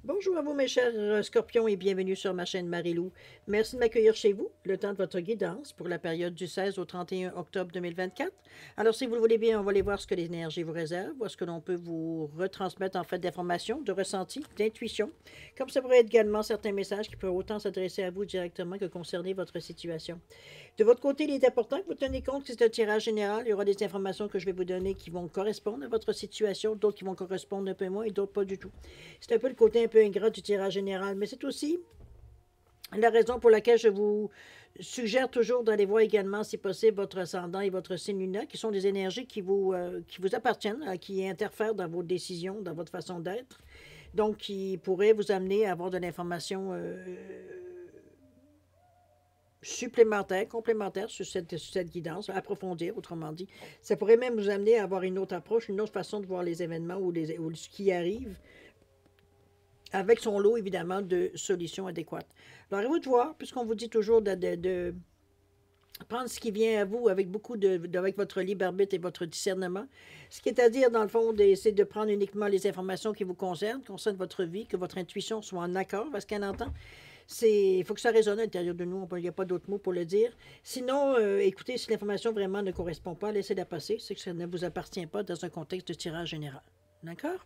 Bonjour à vous mes chers scorpions et bienvenue sur ma chaîne Marilou. Merci de m'accueillir chez vous, le temps de votre guidance pour la période du 16 au 31 octobre 2024. Alors si vous le voulez bien, on va aller voir ce que l'énergie vous réserve, voir ce que l'on peut vous retransmettre en fait d'informations, de ressentis, d'intuition. Comme ça pourrait être également certains messages qui peuvent autant s'adresser à vous directement que concerner votre situation. De votre côté, il est important que vous teniez compte que c'est un tirage général. Il y aura des informations que je vais vous donner qui vont correspondre à votre situation, d'autres qui vont correspondre un peu moins et d'autres pas du tout. C'est un peu le côté un peu ingrat du tirage général, mais c'est aussi la raison pour laquelle je vous suggère toujours d'aller voir également, si possible, votre ascendant et votre signe lunaire, qui sont des énergies qui vous appartiennent, qui interfèrent dans vos décisions, dans votre façon d'être, donc qui pourraient vous amener à avoir de l'information supplémentaire, complémentaire sur cette guidance, approfondir, autrement dit. Ça pourrait même vous amener à avoir une autre approche, une autre façon de voir les événements ou ce qui arrive, avec son lot, évidemment, de solutions adéquates. Alors, à vous de voir, puisqu'on vous dit toujours de prendre ce qui vient à vous avec avec votre libre arbitre et votre discernement. Ce qui est à dire, dans le fond, c'est de prendre uniquement les informations qui vous concernent votre vie, que votre intuition soit en accord, parce qu'elle entend. Il faut que ça résonne à l'intérieur de nous, il n'y a pas d'autre mot pour le dire. Sinon, écoutez, si l'information vraiment ne correspond pas, laissez-la passer, c'est que ça ne vous appartient pas dans un contexte de tirage général. D'accord?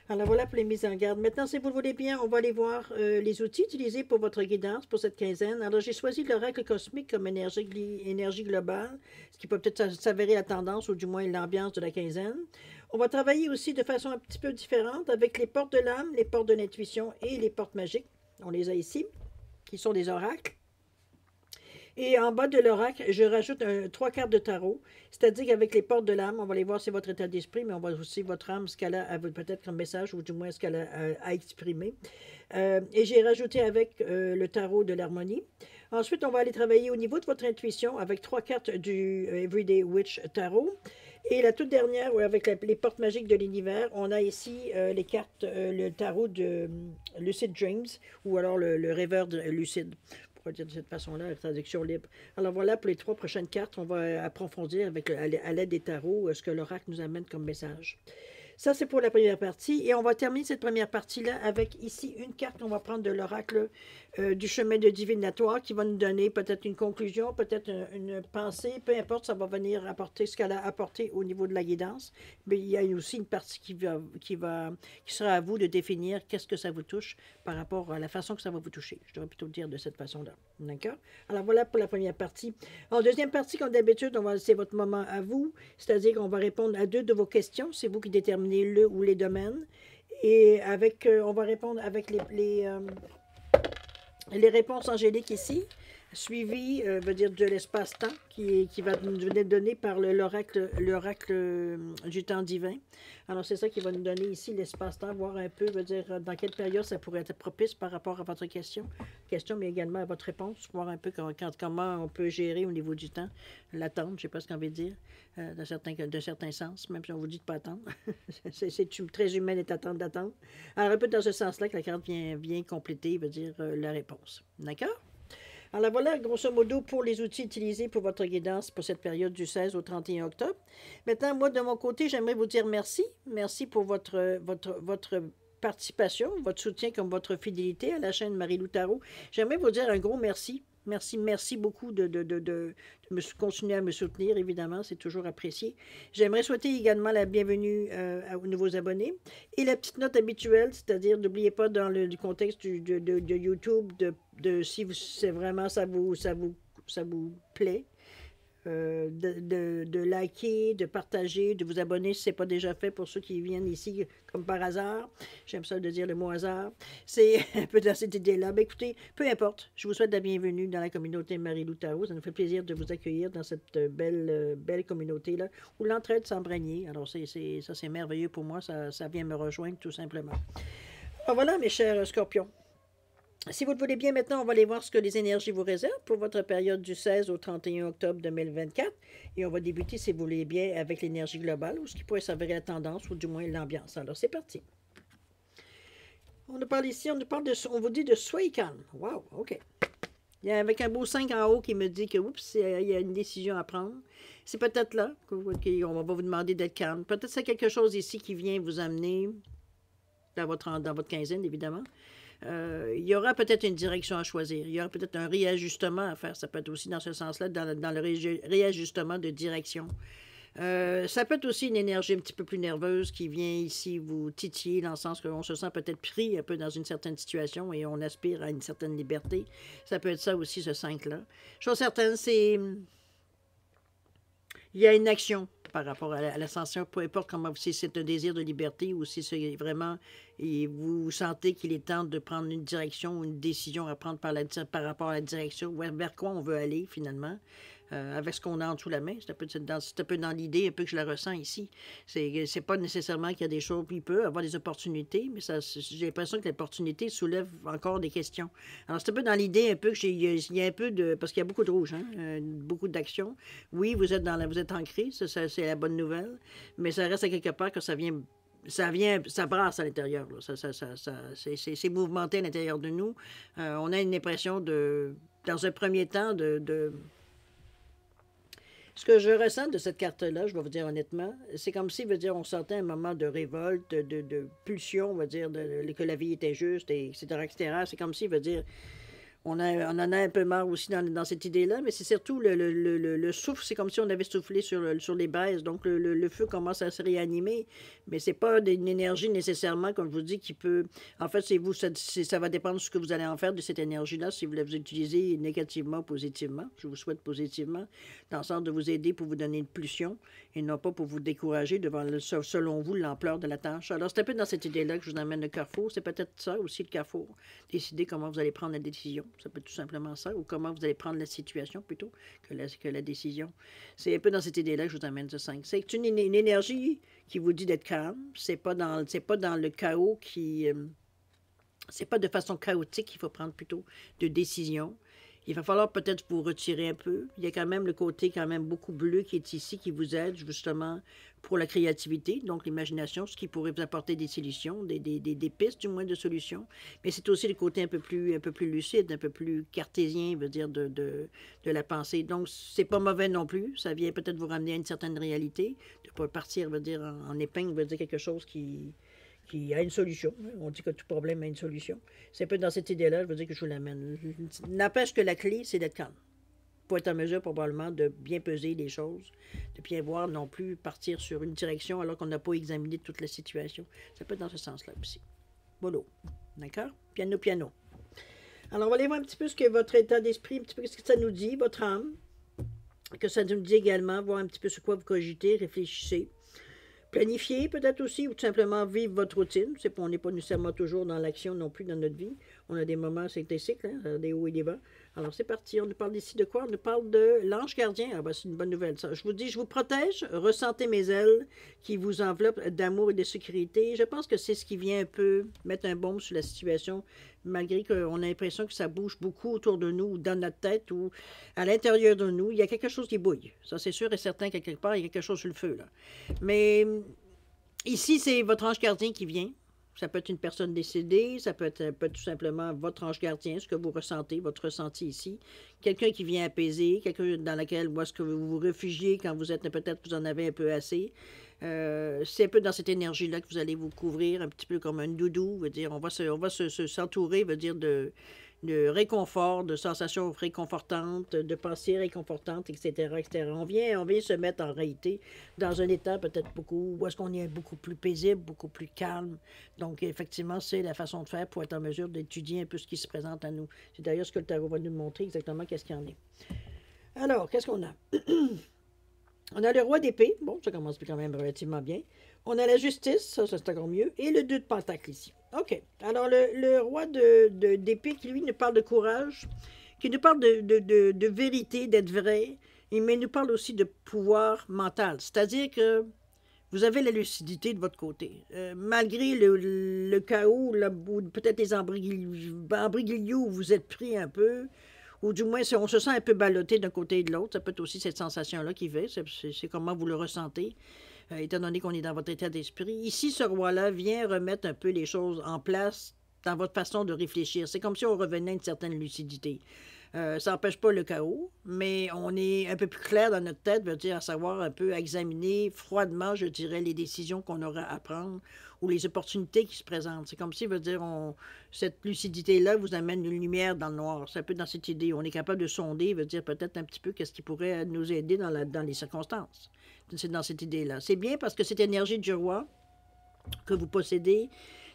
Alors voilà pour les mises en garde. Maintenant, si vous le voulez bien, on va aller voir les outils utilisés pour votre guidance pour cette quinzaine. Alors, j'ai choisi l'oracle cosmique comme énergie globale, ce qui peut peut-être s'avérer la tendance ou du moins l'ambiance de la quinzaine. On va travailler aussi de façon un petit peu différente avec les portes de l'âme, les portes de l'intuition et les portes magiques. On les a ici, qui sont des oracles. Et en bas de l'oracle, je rajoute 3 cartes de tarot. C'est-à-dire qu'avec les portes de l'âme, on va aller voir c'est votre état d'esprit, mais on va aussi votre âme, ce qu'elle a peut-être comme message, ou du moins ce qu'elle a à exprimer. Et j'ai rajouté avec le tarot de l'harmonie. Ensuite, on va aller travailler au niveau de votre intuition avec 3 cartes du Everyday Witch Tarot. Et la toute dernière, avec les portes magiques de l'univers, on a ici les cartes, le tarot de Lucid Dreams, ou alors le rêveur lucide. On va dire de cette façon-là, la traduction libre. Alors voilà, pour les 3 prochaines cartes, on va approfondir à l'aide des tarots ce que l'oracle nous amène comme message. Ça, c'est pour la première partie. Et on va terminer cette première partie-là avec ici une carte qu'on va prendre de l'oracle du chemin de divinatoire qui va nous donner peut-être une conclusion, peut-être une pensée, peu importe, ça va venir apporter ce qu'elle a apporté au niveau de la guidance. Mais il y a aussi une partie qui sera à vous de définir qu'est-ce que ça vous touche par rapport à la façon que ça va vous toucher. Je devrais plutôt le dire de cette façon-là. D'accord? Alors voilà pour la première partie. En deuxième partie, comme d'habitude, c'est votre moment à vous, c'est-à-dire qu'on va répondre à 2 de vos questions. C'est vous qui déterminez le ou les domaines. Et on va répondre avec les réponses angéliques ici, suivies, veut dire de l'espace-temps, qui va nous donner par l'oracle du temps divin. Alors, c'est ça qui va nous donner ici l'espace-temps, voir un peu, veut dire, dans quelle période ça pourrait être propice par rapport à votre question, mais également à votre réponse, voir un peu comment on peut gérer au niveau du temps, l'attente, je ne sais pas ce qu'on veut dire, de certains sens, même si on vous dit de ne pas attendre. c'est très humain d'attendre. Alors, un peu dans ce sens-là que la carte vient compléter, veut dire la réponse. D'accord? Alors voilà, grosso modo, pour les outils utilisés pour votre guidance pour cette période du 16 au 31 octobre. Maintenant, moi, de mon côté, j'aimerais vous dire merci. Merci pour votre participation, votre soutien comme votre fidélité à la chaîne Marilou Tarot. J'aimerais vous dire un gros merci. Merci beaucoup de continuer à me soutenir, évidemment, c'est toujours apprécié. J'aimerais souhaiter également la bienvenue aux nouveaux abonnés. Et la petite note habituelle, c'est-à-dire, n'oubliez pas dans le contexte de YouTube, si c'est vraiment ça vous plaît, de liker, de partager, de vous abonner si ce n'est pas déjà fait pour ceux qui viennent ici comme par hasard. J'aime ça de dire le mot hasard. C'est un peu dans cette idée-là. Ben, écoutez, peu importe, je vous souhaite la bienvenue dans la communauté Marilou Tarot. Ça nous fait plaisir de vous accueillir dans cette belle communauté-là où l'entraide s'embragne. Alors, ça, c'est merveilleux pour moi. Ça vient me rejoindre tout simplement. Alors voilà, mes chers scorpions. Si vous le voulez bien, maintenant, on va aller voir ce que les énergies vous réservent pour votre période du 16 au 31 octobre 2024. Et on va débuter, si vous voulez bien, avec l'énergie globale, ou ce qui pourrait s'avérer la tendance, ou du moins l'ambiance. Alors, c'est parti. On nous parle ici, on vous dit de soyez calme. Wow, OK. Il y a avec un beau 5 en haut qui me dit que, oups, il y a une décision à prendre. C'est peut-être là qu'on va vous demander d'être calme. Peut-être c'est quelque chose ici qui vient vous amener dans votre quinzaine, évidemment. Il y aura peut-être une direction à choisir. Il y aura peut-être un réajustement à faire. Ça peut être aussi dans ce sens-là, dans le réajustement de direction. Ça peut être aussi une énergie un petit peu plus nerveuse qui vient ici vous titiller dans le sens qu'on se sent peut-être pris un peu dans une certaine situation et on aspire à une certaine liberté. Ça peut être ça aussi, ce 5-là. Chose certaine, c'est... Il y a une action par rapport à l'ascension, peu importe comment si c'est un désir de liberté ou si c'est vraiment et vous sentez qu'il est temps de prendre une direction ou une décision à prendre par rapport à la direction, vers quoi on veut aller finalement. Avec ce qu'on a en dessous la main. C'est un peu dans l'idée un peu que je la ressens ici. C'est pas nécessairement qu'il y a des choses, il peut avoir des opportunités, mais j'ai l'impression que l'opportunité soulève encore des questions. Alors, c'est un peu dans l'idée un peu que il y a un peu de... Parce qu'il y a beaucoup de rouge, hein, beaucoup d'actions. Oui, vous êtes en crise, c'est la bonne nouvelle, mais ça reste à quelque part que ça brasse à l'intérieur. C'est mouvementé à l'intérieur de nous. On a une impression dans un premier temps, ce que je ressens de cette carte-là, je vais vous dire honnêtement, c'est comme si, veut dire, on sentait un moment de révolte, de pulsion, on va dire, que la vie était juste, et etc., etc. C'est comme si, veut dire, on en a un peu marre aussi dans cette idée-là, mais c'est surtout le souffle, c'est comme si on avait soufflé sur les braises, donc le feu commence à se réanimer, mais c'est pas une énergie nécessairement, comme je vous dis, qui peut... En fait, ça va dépendre de ce que vous allez en faire de cette énergie-là, si vous la utilisez négativement ou positivement. Je vous souhaite positivement, dans le sens de vous aider pour vous donner une pulsion, et non pas pour vous décourager devant, selon vous, l'ampleur de la tâche. Alors, c'est un peu dans cette idée-là que je vous emmène le carrefour. C'est peut-être ça aussi, le carrefour. Décider comment vous allez prendre la décision. Ça peut être tout simplement ça, ou comment vous allez prendre la situation plutôt que la décision. C'est un peu dans cette idée-là que je vous amène ce 5. C'est une énergie qui vous dit d'être calme. C'est pas dans le chaos qui... c'est pas de façon chaotique qu'il faut prendre plutôt de décision. Il va falloir peut-être vous retirer un peu. Il y a quand même le côté quand même beaucoup bleu qui est ici, qui vous aide justement pour la créativité, donc l'imagination, ce qui pourrait vous apporter des solutions, des pistes du moins de solutions. Mais c'est aussi le côté un peu plus lucide, un peu plus cartésien, veut dire, de la pensée. Donc, c'est pas mauvais non plus. Ça vient peut-être vous ramener à une certaine réalité, de ne pas partir, veut dire, en épingle, veut dire quelque chose qui a une solution. On dit que tout problème a une solution. C'est un peu dans cette idée-là, je veux dire que je vous l'amène. N'empêche que la clé, c'est d'être calme. Pour être en mesure, probablement, de bien peser les choses, de bien voir non plus partir sur une direction alors qu'on n'a pas examiné toute la situation. Ça peut être dans ce sens-là aussi. Voilà. D'accord? Piano, piano. Alors, on va aller voir un petit peu ce que votre état d'esprit, un petit peu ce que ça nous dit, votre âme. Que ça nous dit également, voir un petit peu sur quoi vous cogitez, réfléchissez. Planifier peut-être aussi, ou tout simplement vivre votre routine. On n'est pas nécessairement toujours dans l'action non plus dans notre vie. On a des moments, c'est des cycles, hein, des hauts et des bas. Alors c'est parti, on nous parle ici de quoi? On nous parle de l'ange gardien. Ah ben, c'est une bonne nouvelle ça. Je vous dis, je vous protège, ressentez mes ailes qui vous enveloppent d'amour et de sécurité. Je pense que c'est ce qui vient un peu mettre un baume sur la situation, malgré qu'on a l'impression que ça bouge beaucoup autour de nous, dans notre tête ou à l'intérieur de nous. Il y a quelque chose qui bouille. Ça c'est sûr et certain qu'à quelque part, il y a quelque chose sur le feu là. Mais ici, c'est votre ange gardien qui vient. Ça peut être une personne décédée, ça peut être tout simplement votre ange gardien, ce que vous ressentez, votre ressenti ici. Quelqu'un qui vient apaiser, quelqu'un dans lequel, où est-ce que vous vous réfugiez quand vous êtes, peut-être vous en avez un peu assez. C'est un peu dans cette énergie-là que vous allez vous couvrir, un petit peu comme un doudou, veut dire, on va s'entourer, veut dire, de réconfort, de sensations réconfortantes, de pensées réconfortantes, etc., etc. On vient se mettre en réalité dans un état peut-être où est-ce qu'on est beaucoup plus paisible, beaucoup plus calme. Donc, effectivement, c'est la façon de faire pour être en mesure d'étudier un peu ce qui se présente à nous. C'est d'ailleurs ce que le tarot va nous montrer exactement qu'est-ce qu'il y en est. Alors, qu'est-ce qu'on a? On a le roi d'épée. Bon, ça commence quand même relativement bien. On a la justice, ça c'est encore mieux. Et le 2 de pentacle ici. OK. Alors, le roi d'épée qui, lui, nous parle de courage, qui nous parle de vérité, d'être vrai, mais il nous parle aussi de pouvoir mental. C'est-à-dire que vous avez la lucidité de votre côté. Malgré le chaos, ou peut-être les embrouillis où vous êtes pris un peu, ou du moins, on se sent un peu ballotté d'un côté et de l'autre. Ça peut être aussi cette sensation-là qui fait. C'est comment vous le ressentez, étant donné qu'on est dans votre état d'esprit. Ici, ce roi-là vient remettre un peu les choses en place dans votre façon de réfléchir. C'est comme si on revenait à une certaine lucidité. Ça n'empêche pas le chaos, mais on est un peu plus clair dans notre tête, veut dire à savoir un peu examiner froidement, je dirais, les décisions qu'on aura à prendre ou les opportunités qui se présentent. C'est comme si, veut dire, cette lucidité-là vous amène une lumière dans le noir. C'est un peu dans cette idée. On est capable de sonder, veut dire peut-être un petit peu qu'est-ce qui pourrait nous aider dans les circonstances. C'est dans cette idée-là. C'est bien parce que cette énergie du roi que vous possédez,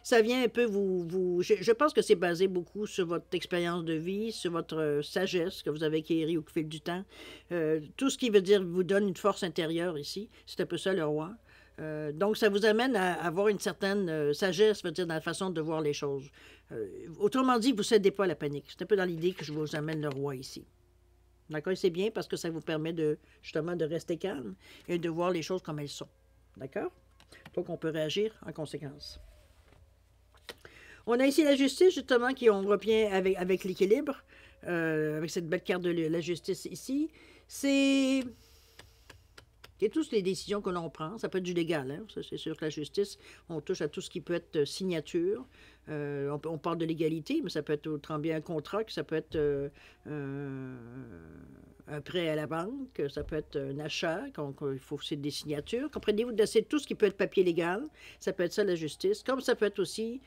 ça vient un peu je pense que c'est basé beaucoup sur votre expérience de vie, sur votre sagesse que vous avez acquérie au fil du temps. Tout ce qui veut dire vous donne une force intérieure ici. C'est un peu ça le roi. Donc, ça vous amène à avoir une certaine sagesse, veut dire, dans la façon de voir les choses. Autrement dit, vous ne cédez pas à la panique. C'est un peu dans l'idée que je vous amène le roi ici. D'accord? C'est bien parce que ça vous permet justement de rester calme et de voir les choses comme elles sont. D'accord? Donc, on peut réagir en conséquence. On a ici la justice, justement, qui on revient avec l'équilibre, avec cette belle carte de la justice ici. C'est toutes les décisions que l'on prend. Ça peut être du légal, hein? Ça, c'est sûr que la justice, on touche à tout ce qui peut être signature. On parle de légalité, mais ça peut être autrement bien un contrat, que ça peut être un prêt à la banque, ça peut être un achat, il faut c'est des signatures. Comprenez-vous, c'est tout ce qui peut être papier légal, ça peut être ça la justice, comme ça peut être aussi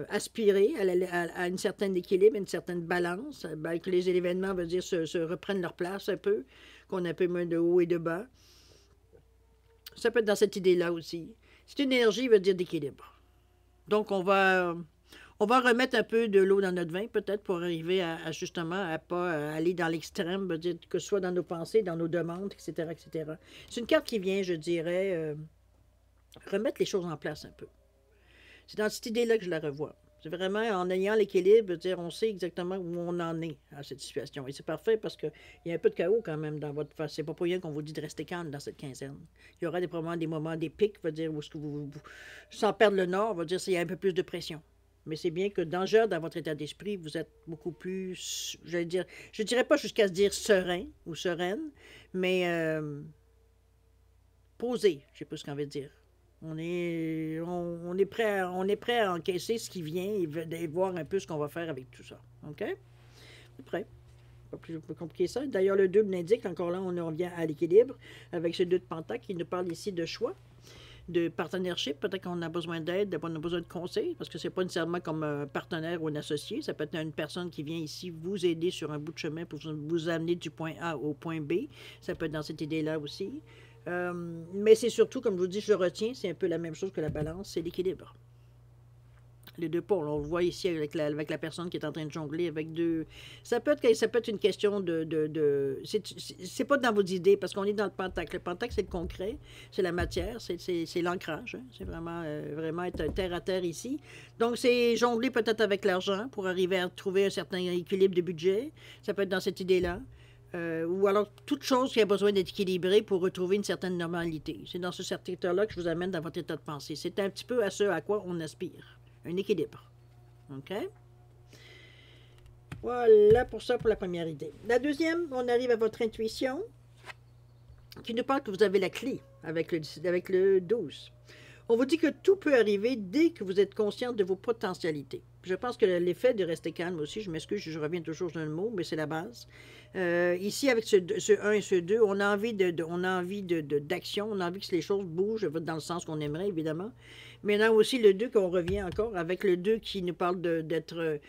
aspirer à une certaine équilibre, une certaine balance, que les événements, veut dire, se reprennent leur place un peu, qu'on a un peu moins de haut et de bas. Ça peut être dans cette idée-là aussi. C'est une énergie, veut dire, d'équilibre. Donc, on va remettre un peu de l'eau dans notre vin, peut-être, pour arriver justement à ne pas aller dans l'extrême, veut dire, que ce soit dans nos pensées, dans nos demandes, etc., etc. C'est une carte qui vient, je dirais, remettre les choses en place un peu. C'est dans cette idée-là que je la revois. C'est vraiment en ayant l'équilibre, dire on sait exactement où on en est à cette situation. Et c'est parfait parce qu'il y a un peu de chaos quand même dans votre face. C'est pas pour rien qu'on vous dit de rester calme dans cette quinzaine. Il y aura probablement des moments d'épique, veut dire, où ce que sans perdre le nord, veut dire qu'il y a un peu plus de pression. Mais c'est bien que dans votre état d'esprit, vous êtes beaucoup plus, je dirais pas jusqu'à se dire serein ou sereine, mais posé, je sais pas ce qu'on veut dire. On est prêt à encaisser ce qui vient et voir un peu ce qu'on va faire avec tout ça. OK? On est prêt. Pas plus compliqué ça. D'ailleurs, le 2 l'indique. Encore là, on revient à l'équilibre avec ce 2 de Pentacle qui nous parle ici de choix, de partenariat. Peut-être qu'on a besoin d'aide, on a besoin de conseils, parce que c'est pas nécessairement comme un partenaire ou un associé. Ça peut être une personne qui vient ici vous aider sur un bout de chemin pour vous amener du point A au point B. Ça peut être dans cette idée-là aussi. Mais c'est surtout, comme je vous dis, je retiens, c'est un peu la même chose que la balance, c'est l'équilibre. Les deux pôles, on le voit ici avec la personne qui est en train de jongler avec deux. Ça peut être une question c'est pas dans vos idées, parce qu'on est dans le pentacle. Le pentacle, c'est le concret, c'est la matière, c'est l'ancrage. Hein? C'est vraiment être terre à terre ici. Donc, c'est jongler peut-être avec l'argent pour arriver à trouver un certain équilibre de budget. Ça peut être dans cette idée-là. Ou alors toute chose qui a besoin d'être équilibrée pour retrouver une certaine normalité. C'est dans ce secteur-là que je vous amène dans votre état de pensée. C'est un petit peu à ce à quoi on aspire. Un équilibre. OK? Voilà pour ça, pour la première idée. La deuxième, on arrive à votre intuition, qui nous parle que vous avez la clé avec le 12. On vous dit que tout peut arriver dès que vous êtes conscient de vos potentialités. Je pense que l'effet de rester calme aussi, je m'excuse, je reviens toujours sur le mot, mais c'est la base. Ici, avec ce 1 et ce 2, on a envie d'action, on a envie que les choses bougent dans le sens qu'on aimerait, évidemment. Mais on a aussi le 2 qu'on revient encore, avec le 2 qui nous parle de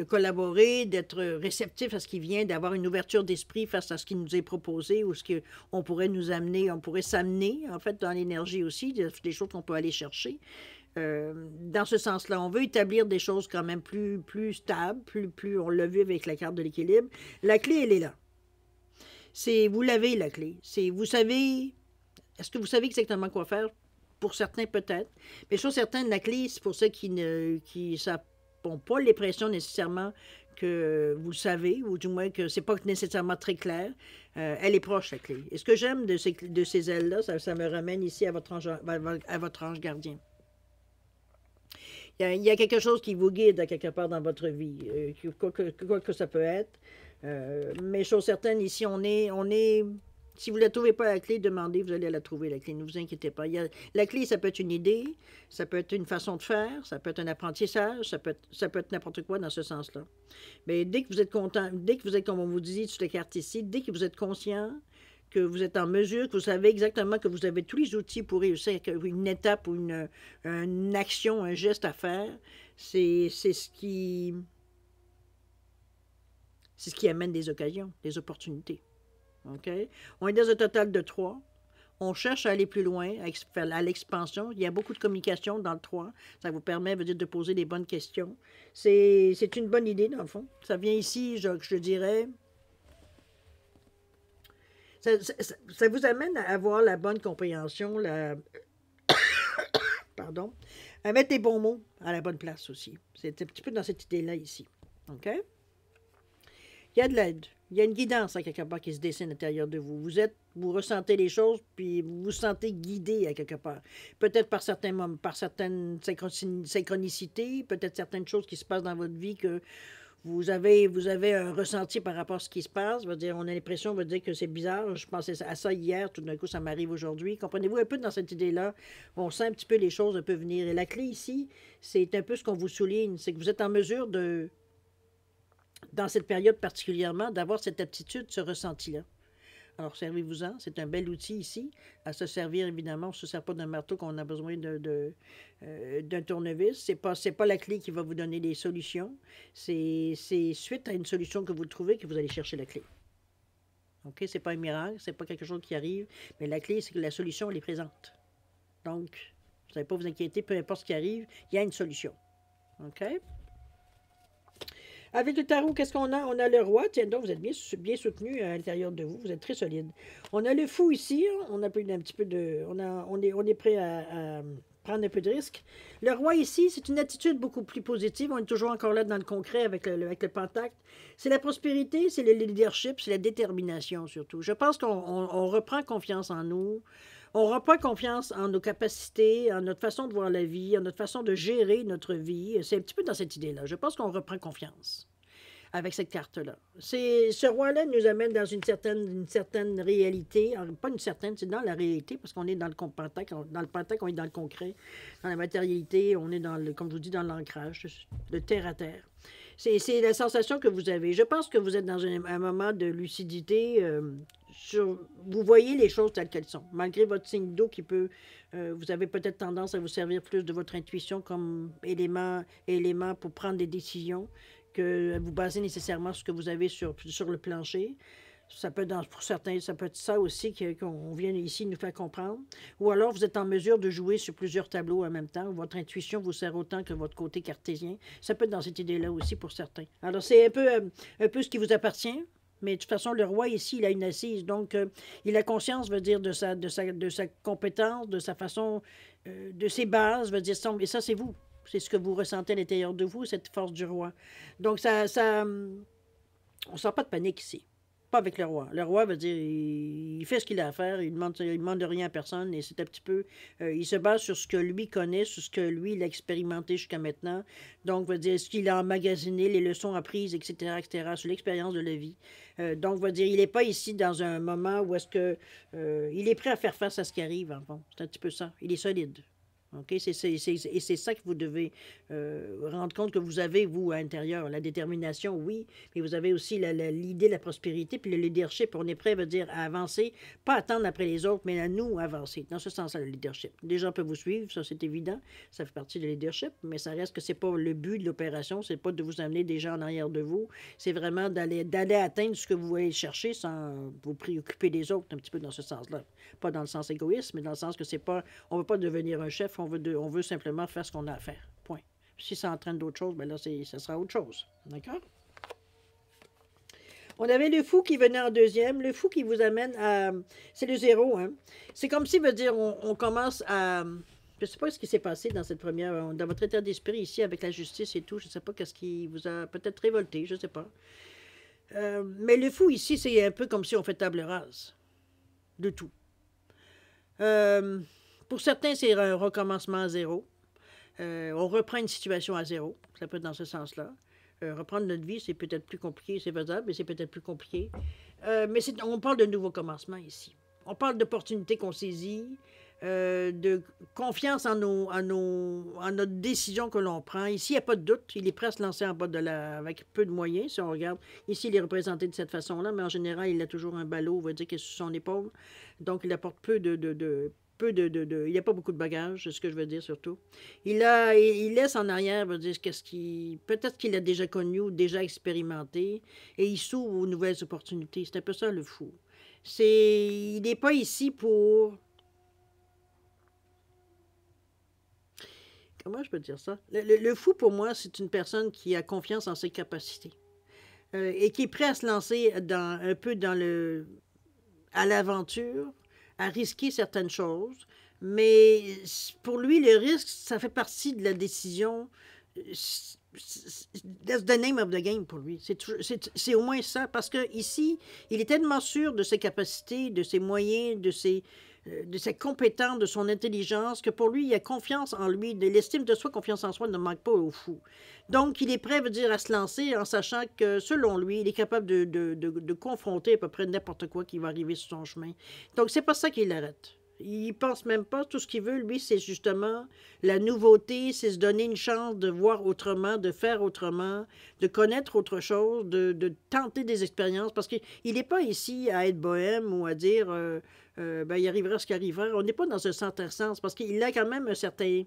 collaborer, d'être réceptif à ce qui vient, d'avoir une ouverture d'esprit face à ce qui nous est proposé ou ce qu'on pourrait nous amener, on pourrait s'amener, en fait, dans l'énergie aussi, des choses qu'on peut aller chercher. Dans ce sens-là, on veut établir des choses quand même plus stables, plus on l'a vu avec la carte de l'équilibre. La clé, elle est là. Vous l'avez, la clé. Est-ce que vous savez exactement quoi faire? Pour certains, peut-être. Mais sur certains, la clé, c'est pour ceux qui n'ont pas l'impression nécessairement que vous le savez, ou du moins que c'est pas nécessairement très clair. Elle est proche, la clé. Et ce que j'aime de ces ailes-là, ça me ramène ici à votre ange gardien. Il y a quelque chose qui vous guide à quelque part dans votre vie, quoi que ça peut être. Mais chose certaine, ici, on est Si vous ne la trouvez pas la clé, demandez, vous allez la trouver, la clé. Ne vous inquiétez pas. La clé, ça peut être une idée, ça peut être une façon de faire, ça peut être un apprentissage, ça peut être n'importe quoi dans ce sens-là. Mais dès que vous êtes content, dès que vous êtes, comme on vous dit sur la carte ici, dès que vous êtes conscient, que vous êtes en mesure, que vous savez exactement que vous avez tous les outils pour réussir une étape ou une action, un geste à faire, c'est ce qui amène des occasions, des opportunités. OK? On est dans un total de 3. On cherche à aller plus loin, à l'expansion. Il y a beaucoup de communication dans le 3. Ça vous permet, veut dire, de poser des bonnes questions. C'est une bonne idée, dans le fond. Ça vient ici, je dirais... Ça vous amène à avoir la bonne compréhension, pardon, à mettre les bons mots à la bonne place aussi. C'est un petit peu dans cette idée-là ici. OK? Il y a de l'aide. Il y a une guidance à quelque part qui se dessine à l'intérieur de vous. Vous ressentez les choses, puis vous vous sentez guidé à quelque part. Peut-être par certaines synchronicités, peut-être certaines choses qui se passent dans votre vie que vous avez un ressenti par rapport à ce qui se passe. On a l'impression, que c'est bizarre. Je pensais à ça hier, tout d'un coup, ça m'arrive aujourd'hui. Comprenez-vous un peu dans cette idée-là? On sent un petit peu les choses un peu venir. Et la clé ici, c'est un peu ce qu'on vous souligne, c'est que vous êtes en mesure de, dans cette période particulièrement, d'avoir cette aptitude, ce ressenti-là. Alors, servez-vous-en. C'est un bel outil ici. À se servir, évidemment, on ne se sert pas d'un marteau qu'on a besoin d'un tournevis. Ce n'est pas la clé qui va vous donner des solutions. C'est suite à une solution que vous trouvez que vous allez chercher la clé. OK? Ce n'est pas un miracle, ce n'est pas quelque chose qui arrive, mais la clé, c'est que la solution, elle est présente. Donc, vous n'allez pas vous inquiéter, peu importe ce qui arrive, il y a une solution. OK? Avec le tarot, qu'est-ce qu'on a? On a le roi. Tiens donc, vous êtes bien soutenu à l'intérieur de vous. Vous êtes très solide. On a le fou ici. On a un petit peu de... On est prêt à prendre un peu de risque. Le roi ici, c'est une attitude beaucoup plus positive. On est toujours encore là dans le concret avec le pentacle. C'est la prospérité, c'est le leadership, c'est la détermination surtout. Je pense qu'on reprend confiance en nous. On reprend confiance en nos capacités, en notre façon de voir la vie, en notre façon de gérer notre vie. C'est un petit peu dans cette idée-là. Je pense qu'on reprend confiance avec cette carte-là. Ce roi-là nous amène dans une certaine réalité. Pas une certaine, c'est dans la réalité, parce qu'on est dans le pentacle. Dans le pentacle, on est dans le concret, dans la matérialité, on est dans comme je vous dis, dans l'ancrage, de terre à terre. C'est la sensation que vous avez. Je pense que vous êtes dans un moment de lucidité. Vous voyez les choses telles qu'elles sont. Malgré votre signe d'eau qui peut... vous avez peut-être tendance à vous servir plus de votre intuition comme élément pour prendre des décisions que vous basez nécessairement sur ce que vous avez sur le plancher. Ça peut pour certains, ça peut être ça aussi qu'on vient ici nous faire comprendre. Ou alors, vous êtes en mesure de jouer sur plusieurs tableaux en même temps. Votre intuition vous sert autant que votre côté cartésien. Ça peut être dans cette idée-là aussi pour certains. Alors, c'est un peu ce qui vous appartient. Mais de toute façon, le roi ici, il a une assise. Donc, il a conscience, veut dire, de sa compétence, de sa façon, de ses bases, veut dire, et ça, c'est vous. C'est ce que vous ressentez à l'intérieur de vous, cette force du roi. Donc, on ne sent pas de panique ici. Pas avec le roi. Le roi veut dire, il fait ce qu'il a à faire, il demande rien à personne, et c'est un petit peu, il se base sur ce que lui connaît, sur ce que lui, il a expérimenté jusqu'à maintenant. Donc, veut dire, ce qu'il a emmagasiné, les leçons apprises, etc., sur l'expérience de la vie. Donc, veut dire, il n'est pas ici dans un moment où est-ce que, il est prêt à faire face à ce qui arrive, en fond. C'est un petit peu ça. Il est solide. OK? Et c'est ça que vous devez rendre compte que vous avez, vous, à l'intérieur. La détermination, oui, mais vous avez aussi l'idée de la prospérité, puis le leadership. On est prêt, veut dire, à avancer, pas attendre après les autres, mais à nous avancer. Dans ce sens-là, le leadership. Les gens peuvent vous suivre, ça c'est évident, ça fait partie du leadership, mais ça reste que c'est pas le but de l'opération, c'est pas de vous amener des gens en arrière de vous, c'est vraiment d'aller atteindre ce que vous voulez chercher sans vous préoccuper des autres, un petit peu dans ce sens-là. Pas dans le sens égoïste, mais dans le sens que c'est pas, on veut pas devenir un chef, on veut simplement faire ce qu'on a à faire. Point. Si ça entraîne d'autres choses, bien là, ça sera autre chose. D'accord? On avait le fou qui venait en deuxième. Le fou qui vous amène à... C'est le 0, hein? C'est comme si, veut dire, on commence à... Je ne sais pas ce qui s'est passé dans cette première... Dans votre état d'esprit ici, avec la justice et tout. Je ne sais pas qu'est-ce qui vous a peut-être révolté. Je ne sais pas. Mais le fou ici, c'est un peu comme si on fait table rase. De tout. Pour certains, c'est un recommencement à zéro. On reprend une situation à zéro. Ça peut être dans ce sens-là. Reprendre notre vie, c'est peut-être plus compliqué, c'est faisable, mais c'est peut-être plus compliqué. Mais on parle de nouveau commencement ici. on parle d'opportunités qu'on saisit, de confiance en notre décision que l'on prend. Ici, il n'y a pas de doute. Il est prêt à se lancer en bas avec peu de moyens, si on regarde. Ici, il est représenté de cette façon-là, mais en général, il a toujours un ballot, on va dire, qui est sur son épaule. Donc, il apporte il n'y a pas beaucoup de bagages, c'est ce que je veux dire surtout. Il laisse en arrière, veut dire, peut-être qu'il a déjà connu ou déjà expérimenté, et il s'ouvre aux nouvelles opportunités. C'est un peu ça le fou. Il n'est pas ici pour... Comment je peux dire ça? Le fou, pour moi, c'est une personne qui a confiance en ses capacités et qui est prêt à se lancer un peu à l'aventure, à risquer certaines choses. Mais pour lui, le risque, ça fait partie de la décision. That's the name of the game pour lui. C'est au moins ça. Parce que ici, il est tellement sûr de ses capacités, de ses moyens, de ses compétences, de son intelligence, que pour lui, il a confiance en lui. De l'estime de soi, confiance en soi ne manque pas au fou. Donc, il est prêt, veut dire, à se lancer en sachant que, selon lui, il est capable de confronter à peu près n'importe quoi qui va arriver sur son chemin. Donc, c'est pas ça qui l'arrête. Il pense même pas. Tout ce qu'il veut, lui, c'est justement la nouveauté, c'est se donner une chance de voir autrement, de faire autrement, de connaître autre chose, de tenter des expériences. Parce qu'il n'est pas ici à être bohème ou à dire il arrivera ce qui arrivera. On n'est pas dans ce certain sens parce qu'il a quand même un certain...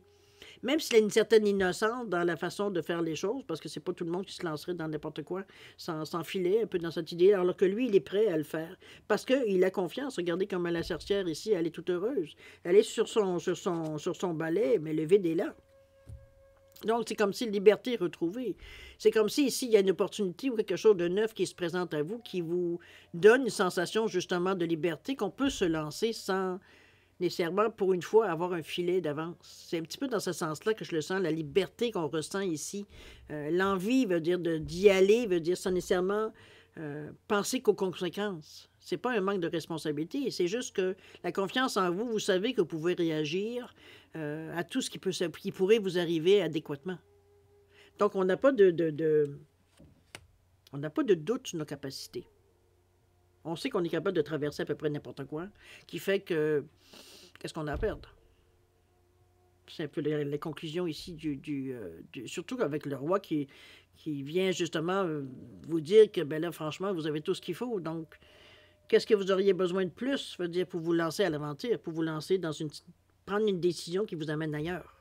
Même s'il a une certaine innocence dans la façon de faire les choses, parce que c'est pas tout le monde qui se lancerait dans n'importe quoi sans filer un peu dans cette idée, alors que lui, il est prêt à le faire. Parce qu'il a confiance. Regardez comme la sorcière ici, elle est toute heureuse. Elle est sur son balai, mais le vide est là. Donc, c'est comme si liberté retrouvée. C'est comme si ici, il y a une opportunité ou quelque chose de neuf qui se présente à vous, qui vous donne une sensation justement de liberté, qu'on peut se lancer sans nécessairement, pour une fois, avoir un filet d'avance. C'est un petit peu dans ce sens-là que je le sens, la liberté qu'on ressent ici. L'envie veut dire d'y aller, veut dire sans nécessairement penser qu'aux conséquences. C'est pas un manque de responsabilité, c'est juste que la confiance en vous, vous savez que vous pouvez réagir à tout ce qui pourrait vous arriver adéquatement. Donc, on n'a pas on n'a pas de doute sur nos capacités. On sait qu'on est capable de traverser à peu près n'importe quoi, qui fait que qu'est-ce qu'on a à perdre? C'est un peu les conclusions ici, surtout avec le roi qui vient justement vous dire que, ben là, franchement, vous avez tout ce qu'il faut. Donc, qu'est-ce que vous auriez besoin de plus, veut dire, pour vous lancer à l'aventure, pour vous lancer prendre une décision qui vous amène ailleurs?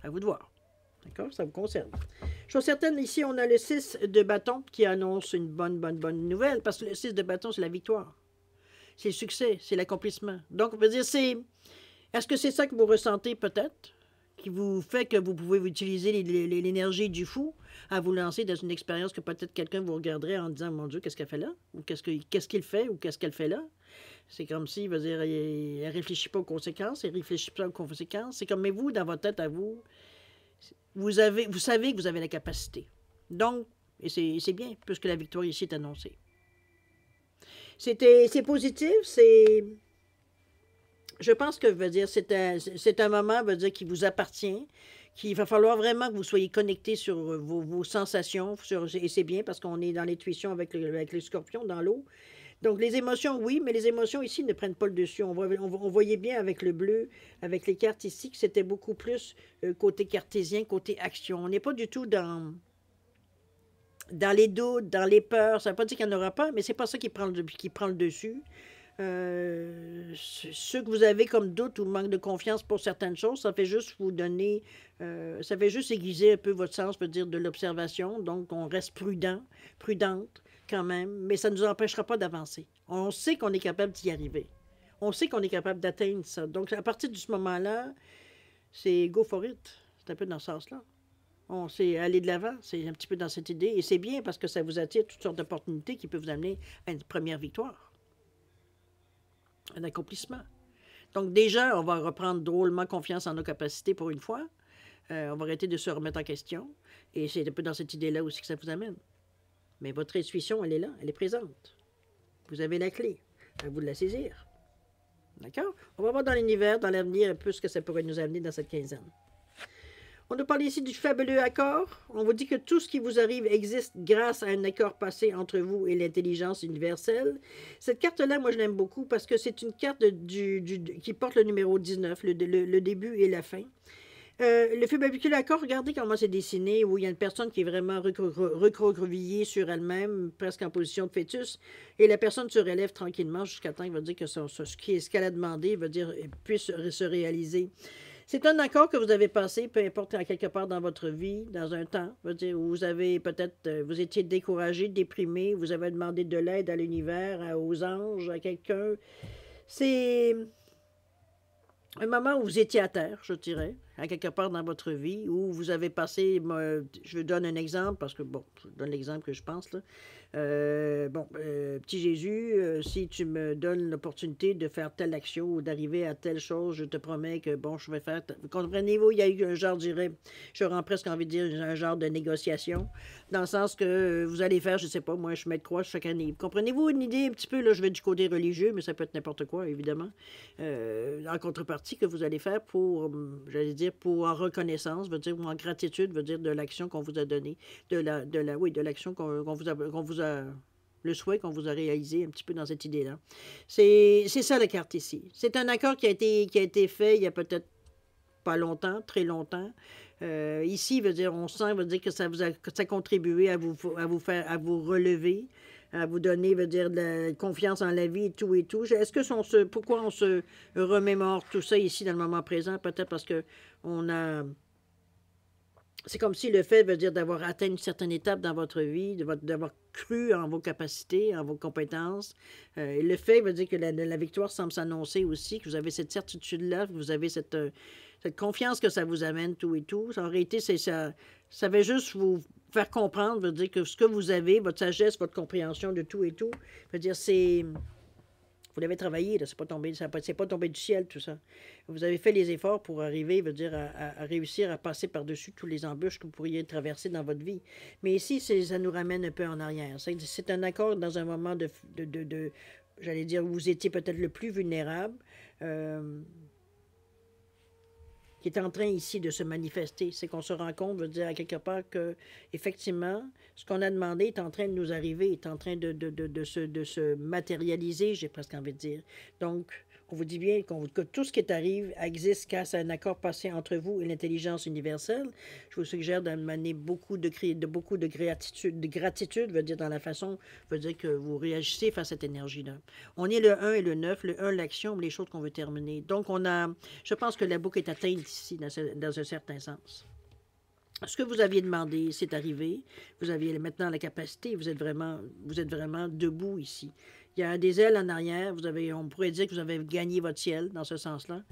À vous de voir. D'accord? Ça vous concerne. Chose certaine, ici, on a le 6 de bâton qui annonce une bonne nouvelle, parce que le 6 de bâton, c'est la victoire. C'est le succès, c'est l'accomplissement. Donc, on peut dire, est-ce que c'est ça que vous ressentez peut-être, qui vous fait que vous pouvez utiliser l'énergie du fou à vous lancer dans une expérience que peut-être quelqu'un vous regarderait en disant, mon Dieu, qu'est-ce qu'elle fait là? Ou qu'est-ce qu'il fait? Ou qu'est-ce qu'elle fait là? C'est comme si, veut dire, elle ne réfléchit pas aux conséquences, elle ne réfléchit pas aux conséquences. C'est comme, mais vous, dans votre tête à vous, vous savez que vous avez la capacité. Donc, et c'est bien, puisque la victoire ici est annoncée. C'est positif, je pense que, veut dire, c'est un moment, veut dire, qui vous appartient, qu'il va falloir vraiment que vous soyez connecté sur vos sensations, et c'est bien parce qu'on est dans l'intuition avec les scorpions dans l'eau. Donc, les émotions, oui, mais les émotions ici ne prennent pas le dessus. On voyait bien avec le bleu, avec les cartes ici, que c'était beaucoup plus côté cartésien, côté action. On n'est pas du tout dans les doutes, dans les peurs. Ça ne veut pas dire qu'il n'y en aura pas, mais c'est pas ça qui prend le dessus. Ce que vous avez comme doute ou manque de confiance pour certaines choses, ça fait juste vous donner, ça fait juste aiguiser un peu votre sens, peut dire, de l'observation. Donc, on reste prudente quand même, mais ça ne nous empêchera pas d'avancer. On sait qu'on est capable d'y arriver. On sait qu'on est capable d'atteindre ça. Donc, à partir de ce moment-là, c'est go for it. C'est un peu dans ce sens-là. On sait aller de l'avant, c'est un petit peu dans cette idée. Et c'est bien parce que ça vous attire toutes sortes d'opportunités qui peuvent vous amener à une première victoire. Un accomplissement. Donc déjà, on va reprendre drôlement confiance en nos capacités pour une fois. On va arrêter de se remettre en question. Et c'est un peu dans cette idée-là aussi que ça vous amène. Mais votre intuition, elle est là, elle est présente. Vous avez la clé. À vous de la saisir. D'accord? On va voir dans l'univers, dans l'avenir, un peu ce que ça pourrait nous amener dans cette quinzaine. On a parlé ici du fabuleux accord. On vous dit que tout ce qui vous arrive existe grâce à un accord passé entre vous et l'intelligence universelle. Cette carte-là, moi, je l'aime beaucoup parce que c'est une carte qui porte le numéro 19, le début et la fin. Le fabuleux accord, regardez comment c'est dessiné, où il y a une personne qui est vraiment recroquevillée sur elle-même, presque en position de fœtus, et la personne se relève tranquillement jusqu'à temps qu'il va dire que ce qu'elle a demandé va dire, puisse se réaliser. C'est un accord que vous avez passé, peu importe à quelque part dans votre vie, dans un temps, dire, où vous avez peut-être, vous étiez découragé, déprimé, vous avez demandé de l'aide à l'univers, aux anges, à quelqu'un. C'est un moment où vous étiez à terre, je dirais, à quelque part dans votre vie, où vous avez passé, je vous donne un exemple, parce que, bon, je donne l'exemple que je pense, là. Petit Jésus, si tu me donnes l'opportunité de faire telle action ou d'arriver à telle chose, je te promets que, bon, je vais faire... Comprenez-vous, il y a eu un genre, je dirais, j'aurais presque envie de dire un genre de négociation, dans le sens que vous allez faire, je sais pas, moi, je mets de croix chaque année. Comprenez-vous une idée un petit peu, là, je vais du côté religieux, mais ça peut être n'importe quoi, évidemment, en contrepartie que vous allez faire pour, j'allais dire, pour en reconnaissance, veut dire, ou en gratitude, veut dire de l'action qu'on vous a donnée, de l'action qu'on vous a le souhait qu'on vous a réalisé un petit peu dans cette idée-là. C'est ça la carte ici. C'est un accord qui a été fait il y a peut-être pas longtemps, très longtemps. Ici, veut dire, on sent, veut dire que ça a contribué à vous relever, à vous donner, veut dire, de la confiance en la vie et tout et tout. Est-ce que pourquoi on se remémore tout ça ici dans le moment présent? Peut-être parce que on a... C'est comme si le fait veut dire d'avoir atteint une certaine étape dans votre vie, d'avoir cru en vos capacités, en vos compétences. Le fait veut dire que la victoire semble s'annoncer aussi, que vous avez cette certitude-là, que vous avez cette confiance que ça vous amène, tout et tout. En réalité, ça va juste vous faire comprendre, veut dire que ce que vous avez, votre sagesse, votre compréhension de tout et tout, veut dire c'est... Vous l'avez travaillé, là, c'est pas tombé du ciel, tout ça. Vous avez fait les efforts pour arriver, veut dire, à réussir à passer par-dessus tous les embûches que vous pourriez traverser dans votre vie. Mais ici, ça nous ramène un peu en arrière. C'est un accord dans un moment j'allais dire, où vous étiez peut-être le plus vulnérable, qui est en train ici de se manifester. C'est qu'on se rend compte, veut dire, à quelque part que, effectivement, ce qu'on a demandé est en train de nous arriver, est en train de se matérialiser, j'ai presque envie de dire. Donc, on vous dit bien que tout ce qui arrive existe grâce à un accord passé entre vous et l'intelligence universelle. Je vous suggère d'amener beaucoup de gratitude, veut dire dans la façon, veut dire que vous réagissez face à cette énergie-là. On est le 1 et le 9, le 1, l'action, les choses qu'on veut terminer. Donc, je pense que la boucle est atteinte ici, dans un certain sens. Ce que vous aviez demandé, c'est arrivé. Vous aviez maintenant la capacité, vous êtes vraiment debout ici. Il y a des ailes en arrière. On pourrait dire que vous avez gagné votre ciel dans ce sens-là.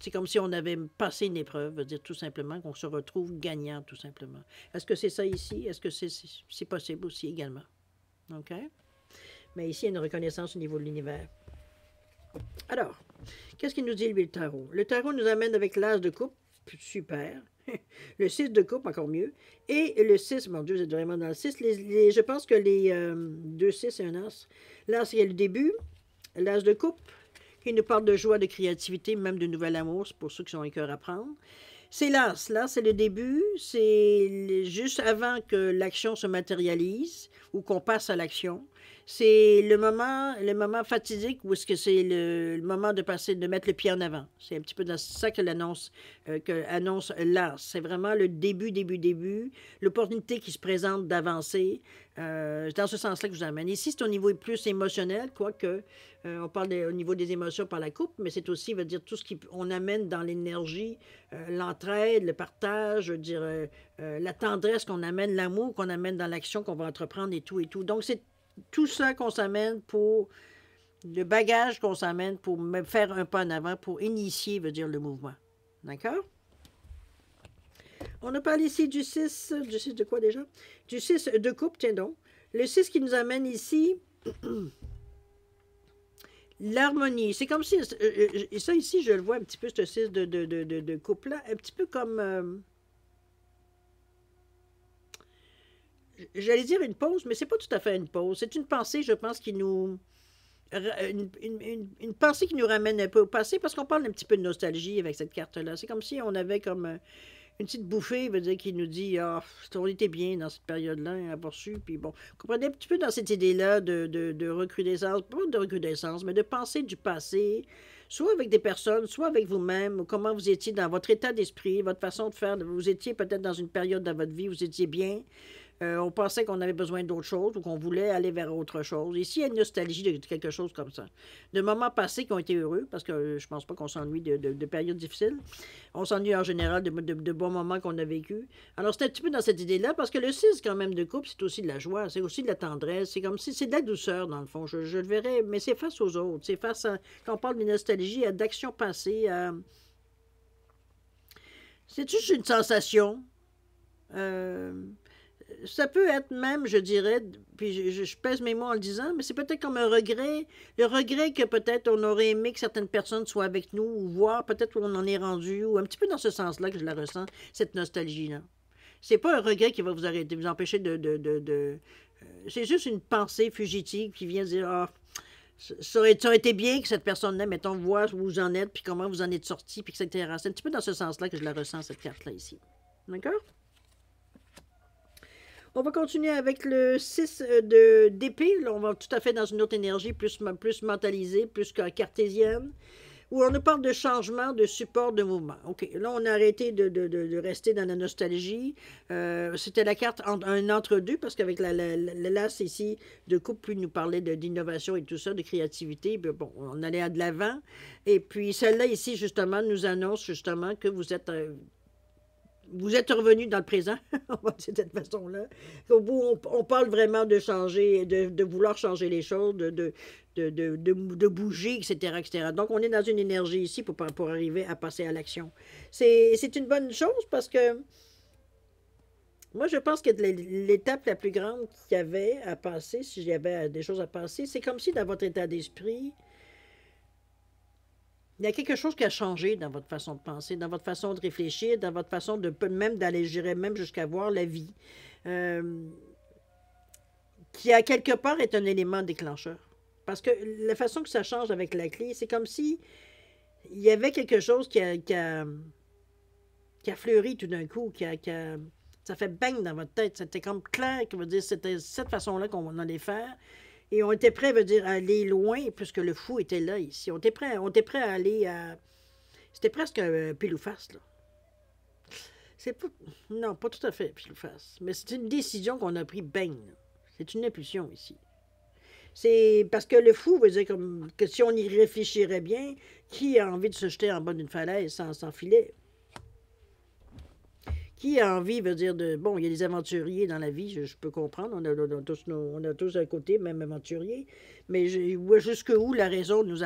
C'est comme si on avait passé une épreuve, veut dire tout simplement qu'on se retrouve gagnant, tout simplement. Est-ce que c'est ça ici? Est-ce que c'est possible aussi également? OK? Mais ici, il y a une reconnaissance au niveau de l'univers. Alors, qu'est-ce qu'il nous dit, lui, le tarot? Le tarot nous amène avec l'as de coupe. Super. Le 6 de coupe, encore mieux. Et le 6, mon Dieu, vous êtes vraiment dans le 6. Je pense que les 2, 6 et un as. L'as, il y a le début. L'as de coupe, qui nous parle de joie, de créativité, même de nouvel amour, c'est pour ceux qui sont un cœur à prendre. C'est l'as. L'as, c'est le début. C'est juste avant que l'action se matérialise ou qu'on passe à l'action. C'est le moment fatidique où est-ce que c'est le moment de mettre le pied en avant. C'est un petit peu dans ça que annonce l'as. C'est vraiment le début, l'opportunité qui se présente d'avancer. Dans ce sens-là que je vous amène. Ici, c'est au niveau plus émotionnel, quoique on parle au niveau des émotions par la coupe, mais c'est aussi, veut dire, tout ce qu'on amène dans l'énergie, l'entraide, le partage, je veux dire, la tendresse qu'on amène, l'amour qu'on amène dans l'action qu'on va entreprendre et tout et tout. Donc, c'est tout ça qu'on s'amène pour, le bagage qu'on s'amène pour faire un pas en avant, pour initier, veut dire, le mouvement. D'accord? On a parlé ici du 6 de quoi déjà? Du 6 de coupe, tiens donc. Le 6 qui nous amène ici, l'harmonie. C'est comme si, ça ici, je le vois un petit peu, ce 6 de coupe-là, un petit peu comme... j'allais dire une pause, mais c'est pas tout à fait une pause. C'est une pensée, je pense, qui nous une pensée qui nous ramène un peu au passé, parce qu'on parle un petit peu de nostalgie avec cette carte-là. C'est comme si on avait comme une petite bouffée, veut dire, qui nous dit ah, on était bien dans cette période-là, aperçu. Puis bon, vous comprenez un petit peu dans cette idée-là de recrudescence, pas de recrudescence, mais de penser du passé, soit avec des personnes, soit avec vous-même, ou comment vous étiez dans votre état d'esprit, votre façon de faire. Vous étiez peut-être dans une période de votre vie, vous étiez bien. On pensait qu'on avait besoin d'autre chose ou qu'on voulait aller vers autre chose. Ici, il y a une nostalgie de quelque chose comme ça. De moments passés qui ont été heureux, parce que je pense pas qu'on s'ennuie de périodes difficiles. On s'ennuie en général de bons moments qu'on a vécus. Alors, c'est un petit peu dans cette idée-là, parce que le 6, quand même, de couple, c'est aussi de la joie, c'est aussi de la tendresse, c'est comme si c'est de la douceur, dans le fond. Je le verrais, mais c'est face aux autres. C'est face à, quand on parle de nostalgie, à d'actions passées, c'est juste une sensation. Euh, Ça peut être même, je dirais, puis je pèse mes mots en le disant, mais c'est peut-être comme un regret, le regret que peut-être on aurait aimé que certaines personnes soient avec nous, ou voir peut-être où on en est rendu, ou un petit peu dans ce sens-là que je la ressens, cette nostalgie-là. C'est pas un regret qui va vous arrêter, vous empêcher c'est juste une pensée fugitive qui vient dire, ah, ça aurait été bien que cette personne-là, mettons, voit où vous en êtes, puis comment vous en êtes sorti, puis etc. C'est un petit peu dans ce sens-là que je la ressens, cette carte-là ici. D'accord? On va continuer avec le 6 d'épée. Là, on va tout à fait dans une autre énergie, plus mentalisée, plus cartésienne, où on nous parle de changement, de support, de mouvement. OK, là, on a arrêté de rester dans la nostalgie. C'était la carte un entre-deux, parce qu'avec l'as ici de coupe, puis nous parlait d'innovation et tout ça, de créativité. Puis, bon, on allait de l'avant. Et puis, celle-là ici, justement, nous annonce justement que vous êtes revenu dans le présent, on va dire de cette façon-là. Au bout, on parle vraiment de changer, de vouloir changer les choses, de bouger, etc., etc. Donc, on est dans une énergie ici pour arriver à passer à l'action. C'est une bonne chose parce que moi, je pense que l'étape la plus grande qu'il y avait à passer, s'il y avait des choses à passer, c'est comme si dans votre état d'esprit, il y a quelque chose qui a changé dans votre façon de penser, dans votre façon de réfléchir, dans votre façon de même d'aller, j'irais même jusqu'à voir la vie, qui à quelque part est un élément déclencheur. Parce que la façon que ça change avec la clé, c'est comme si il y avait quelque chose qui a fleuri tout d'un coup, ça fait bang dans votre tête. C'était comme clair, qui veut dire c'était cette façon-là qu'on allait faire. Et on était prêt, veut dire, à aller loin, puisque le fou était là, ici. On était prêt à aller à... C'était presque un pile ou face, là. C'est pas... Non, pas tout à fait pile ou face. Mais c'est une décision qu'on a prise, bang. C'est une impulsion, ici. C'est parce que le fou veut dire comme que si on y réfléchirait bien, qui a envie de se jeter en bas d'une falaise sans filet? Qui a envie, veut dire, de... Bon, il y a des aventuriers dans la vie, je peux comprendre, on a tous un côté, même aventurier, mais jusqu'où la raison nous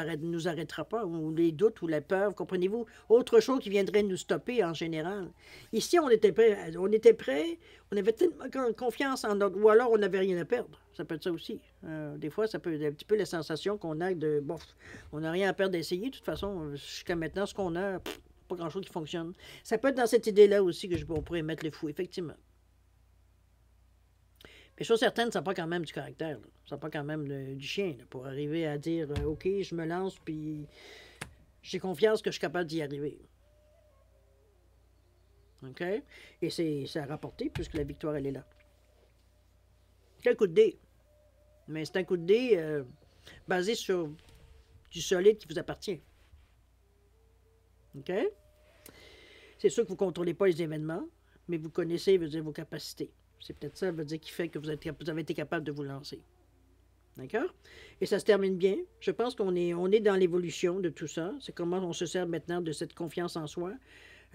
arrêtera pas, ou les doutes, ou la peur, comprenez-vous? Autre chose qui viendrait nous stopper en général. Ici, on était prêt, on avait tellement confiance en notre... Ou alors, on n'avait rien à perdre. Ça peut être ça aussi. Des fois, ça peut être un petit peu la sensation qu'on a de... Bon, on n'a rien à perdre d'essayer, de toute façon, jusqu'à maintenant, ce qu'on a... pas grand-chose qui fonctionne. Ça peut être dans cette idée-là aussi que on pourrait mettre le fou, effectivement. Mais chose certaine, ça n'a pas quand même du caractère. Là. Ça n'a pas quand même du chien là, pour arriver à dire OK, je me lance, puis j'ai confiance que je suis capable d'y arriver. OK? Et c'est à rapporter puisque la victoire, elle est là. C'est un coup de dé. Mais c'est un coup de dé basé sur du solide qui vous appartient. OK? C'est sûr que vous ne contrôlez pas les événements, mais vous connaissez, veut dire, vos capacités. C'est peut-être ça, veut dire, qui fait que vous avez été capable de vous lancer. D'accord? Et ça se termine bien. Je pense qu'on est dans l'évolution de tout ça. C'est comment on se sert maintenant de cette confiance en soi.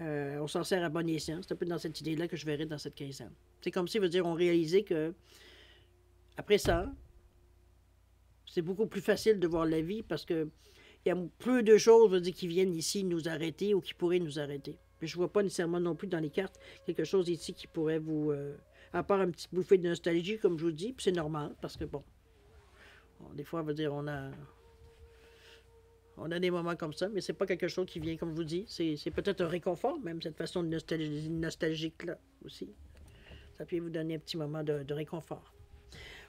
On s'en sert à bon escient. C'est un peu dans cette idée-là que je verrais dans cette quinzaine. C'est comme si, veut dire, on réalisait que, après ça, c'est beaucoup plus facile de voir la vie parce que il y a peu de choses, veut dire, qui viennent ici nous arrêter ou qui pourraient nous arrêter. Puis je ne vois pas nécessairement non plus dans les cartes quelque chose ici qui pourrait vous... à part un petit bouffée de nostalgie, comme je vous dis, puis c'est normal, parce que bon, des fois, veut dire, on a des moments comme ça, mais c'est pas quelque chose qui vient, comme je vous dis, c'est peut-être un réconfort, même, cette façon de nostalgique-là, aussi. Ça peut vous donner un petit moment de réconfort.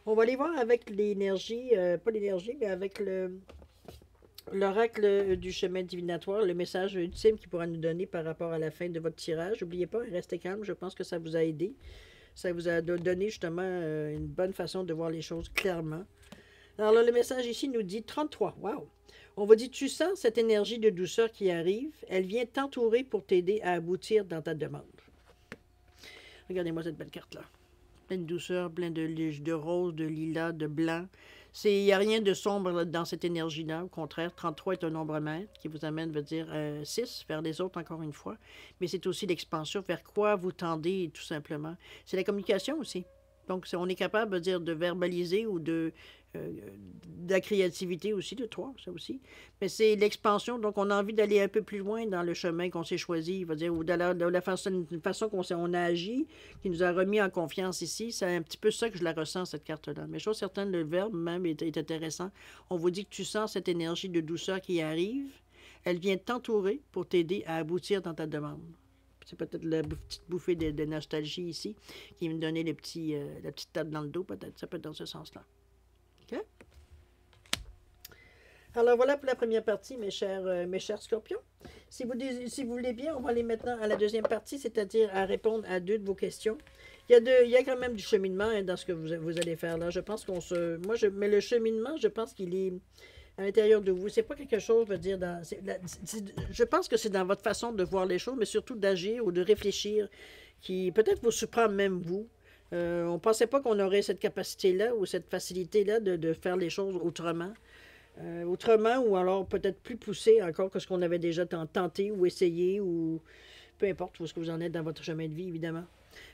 On va aller voir avec l'énergie, pas l'énergie, mais avec l'oracle du chemin divinatoire, le message ultime qu'il pourra nous donner par rapport à la fin de votre tirage. N'oubliez pas, restez calme, je pense que ça vous a aidé. Ça vous a donné justement une bonne façon de voir les choses clairement. Alors là, le message ici nous dit 33. Wow! On va dire, tu sens cette énergie de douceur qui arrive. Elle vient t'entourer pour t'aider à aboutir dans ta demande. Regardez-moi cette belle carte-là. Plein de douceur, plein de rose, de lilas, de blanc. Il n'y a rien de sombre dans cette énergie-là. Au contraire, 33 est un nombre maître qui vous amène, veut dire 6, vers les autres encore une fois. Mais c'est aussi l'expansion vers quoi vous tendez, tout simplement. C'est la communication aussi. Donc, on est capable de dire de verbaliser ou de la créativité aussi, de 3, ça aussi. Mais c'est l'expansion, donc on a envie d'aller un peu plus loin dans le chemin qu'on s'est choisi, va dire, ou de la façon qu'on a agi, qui nous a remis en confiance ici. C'est un petit peu ça que je la ressens, cette carte-là. Mais chose certaine, le verbe même est intéressant. On vous dit que tu sens cette énergie de douceur qui arrive. Elle vient t'entourer pour t'aider à aboutir dans ta demande. C'est peut-être la petite bouffée de nostalgie ici qui me donnait la petite tape dans le dos, peut-être. Ça peut être dans ce sens-là. OK? Alors voilà pour la première partie, mes chers scorpions. Si vous voulez bien, on va aller maintenant à la deuxième partie, c'est-à-dire à répondre à 2 de vos questions. Il y a quand même du cheminement hein, dans ce que vous allez faire là. Je pense mais le cheminement, je pense qu'il est à l'intérieur de vous. C'est pas quelque chose, je veux dire, je pense que c'est dans votre façon de voir les choses, mais surtout d'agir ou de réfléchir, qui peut-être vous surprend même vous. On ne pensait pas qu'on aurait cette capacité-là ou cette facilité-là de faire les choses autrement. Autrement ou alors peut-être plus poussé encore que ce qu'on avait déjà tenté ou essayé ou peu importe où ce que vous en êtes dans votre chemin de vie, évidemment.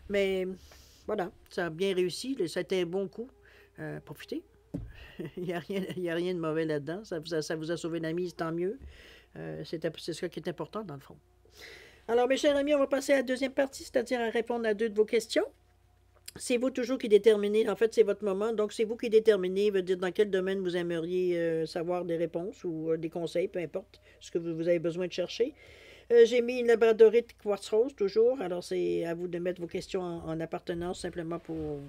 Mais voilà, ça a bien réussi. Ça a été un bon coup. Profitez. Il n'y a rien de mauvais là-dedans. Ça vous a sauvé la mise, tant mieux. C'est ce qui est important, dans le fond. Alors, mes chers amis, on va passer à la deuxième partie, c'est-à-dire à répondre à 2 de vos questions. C'est vous toujours qui déterminez. En fait, c'est votre moment. Donc, c'est vous qui déterminez, veut dire dans quel domaine vous aimeriez savoir des réponses ou des conseils, peu importe ce que vous avez besoin de chercher. J'ai mis une labradorite quartz rose, toujours. Alors, c'est à vous de mettre vos questions en appartenance simplement pour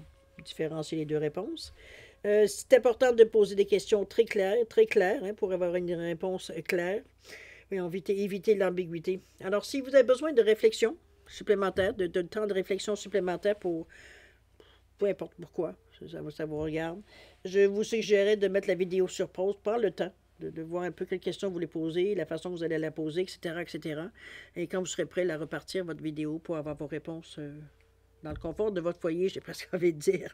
différencier les 2 réponses. C'est important de poser des questions très claires hein, pour avoir une réponse claire. Oui, éviter l'ambiguïté. Alors, si vous avez besoin de réflexion supplémentaire, de temps de réflexion supplémentaire pour peu importe pourquoi, ça vous regarde, je vous suggérais de mettre la vidéo sur pause, prendre le temps de voir un peu quelles questions vous voulez poser, la façon que vous allez la poser, etc., etc. Et quand vous serez prêt à repartir votre vidéo pour avoir vos réponses dans le confort de votre foyer, j'ai presque envie de dire,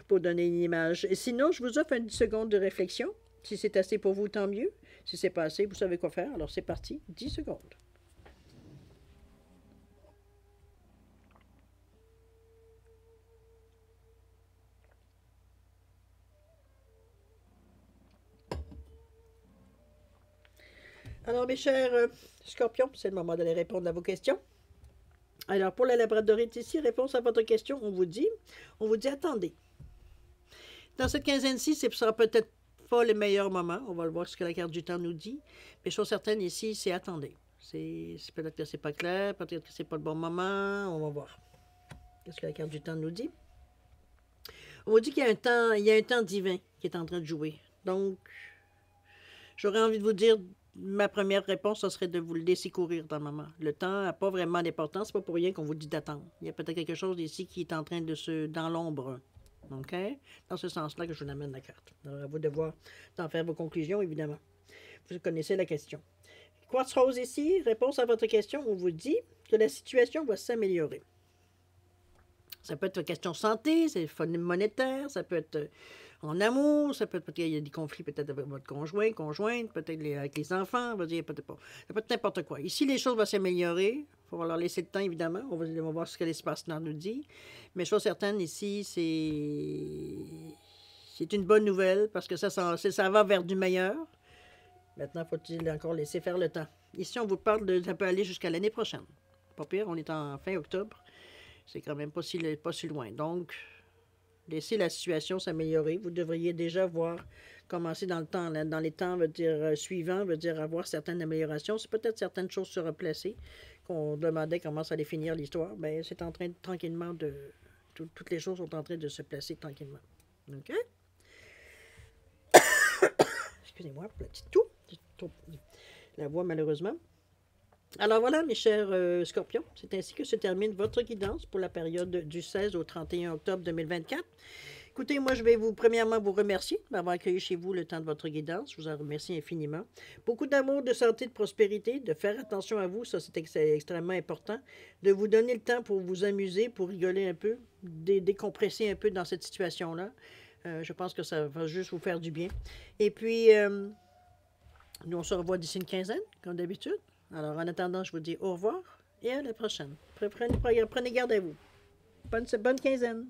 pour donner une image. Et sinon, je vous offre une seconde de réflexion. Si c'est assez pour vous, tant mieux. Si c'est pas assez, vous savez quoi faire. Alors, c'est parti. 10 secondes. Alors, mes chers scorpions, c'est le moment d'aller répondre à vos questions. Alors, pour la labradorite ici, réponse à votre question, on vous dit attendez. Dans cette quinzaine-ci, ce sera peut-être pas le meilleur moment. On va le voir ce que la carte du temps nous dit. Mais chose certaine ici, c'est attendez. Peut-être que c'est pas clair, peut-être que c'est pas le bon moment. On va voir. Qu'est-ce que la carte du temps nous dit? On vous dit qu'il y a un temps divin qui est en train de jouer. Donc, j'aurais envie de vous dire, ma première réponse, ce serait de vous le laisser courir dans le moment. Le temps n'a pas vraiment d'importance. C'est pas pour rien qu'on vous dit d'attendre. Il y a peut-être quelque chose ici qui est en train dans l'ombre. OK? Dans ce sens-là que je vous amène la carte. Alors, à vous de voir, d'en faire vos conclusions, évidemment. Vous connaissez la question. Quartz rose ici, réponse à votre question, on vous dit que la situation va s'améliorer. Ça peut être une question santé, c'est monétaire, ça peut être en amour, ça peut être qu'il y a des conflits peut-être avec votre conjointe, peut-être avec les enfants, on va dire peut-être pas. Ça peut être n'importe quoi. Ici, les choses vont s'améliorer. Il faut leur laisser le temps, évidemment. On va voir ce que l'espace nord nous dit. Mais chose certaine, ici, c'est une bonne nouvelle parce que ça va vers du meilleur. Maintenant, faut-il encore laisser faire le temps. Ici, on vous parle ça peut aller jusqu'à l'année prochaine. Pas pire, on est en fin octobre. C'est quand même pas si loin. Donc, laissez la situation s'améliorer. Vous devriez déjà commencer dans le temps, dans les temps, suivants, avoir certaines améliorations. C'est peut-être certaines choses se replacer qu'on demandait comment ça allait finir l'histoire. Bien, c'est en train tranquillement toutes les choses sont en train de se placer tranquillement. OK? Excusez-moi pour la petite toux. La voix, malheureusement. Alors voilà, mes chers scorpions, c'est ainsi que se termine votre guidance pour la période du 16 au 31 octobre 2024. Écoutez, moi, je vais premièrement vous remercier d'avoir accueilli chez vous le temps de votre guidance. Je vous en remercie infiniment. Beaucoup d'amour, de santé, de prospérité, de faire attention à vous, ça c'est extrêmement important. De vous donner le temps pour vous amuser, pour rigoler un peu, décompresser un peu dans cette situation-là. Je pense que ça va juste vous faire du bien. Et puis, nous, on se revoit d'ici une quinzaine, comme d'habitude. Alors, en attendant, je vous dis au revoir et à la prochaine. Prenez garde à vous. Bonne quinzaine.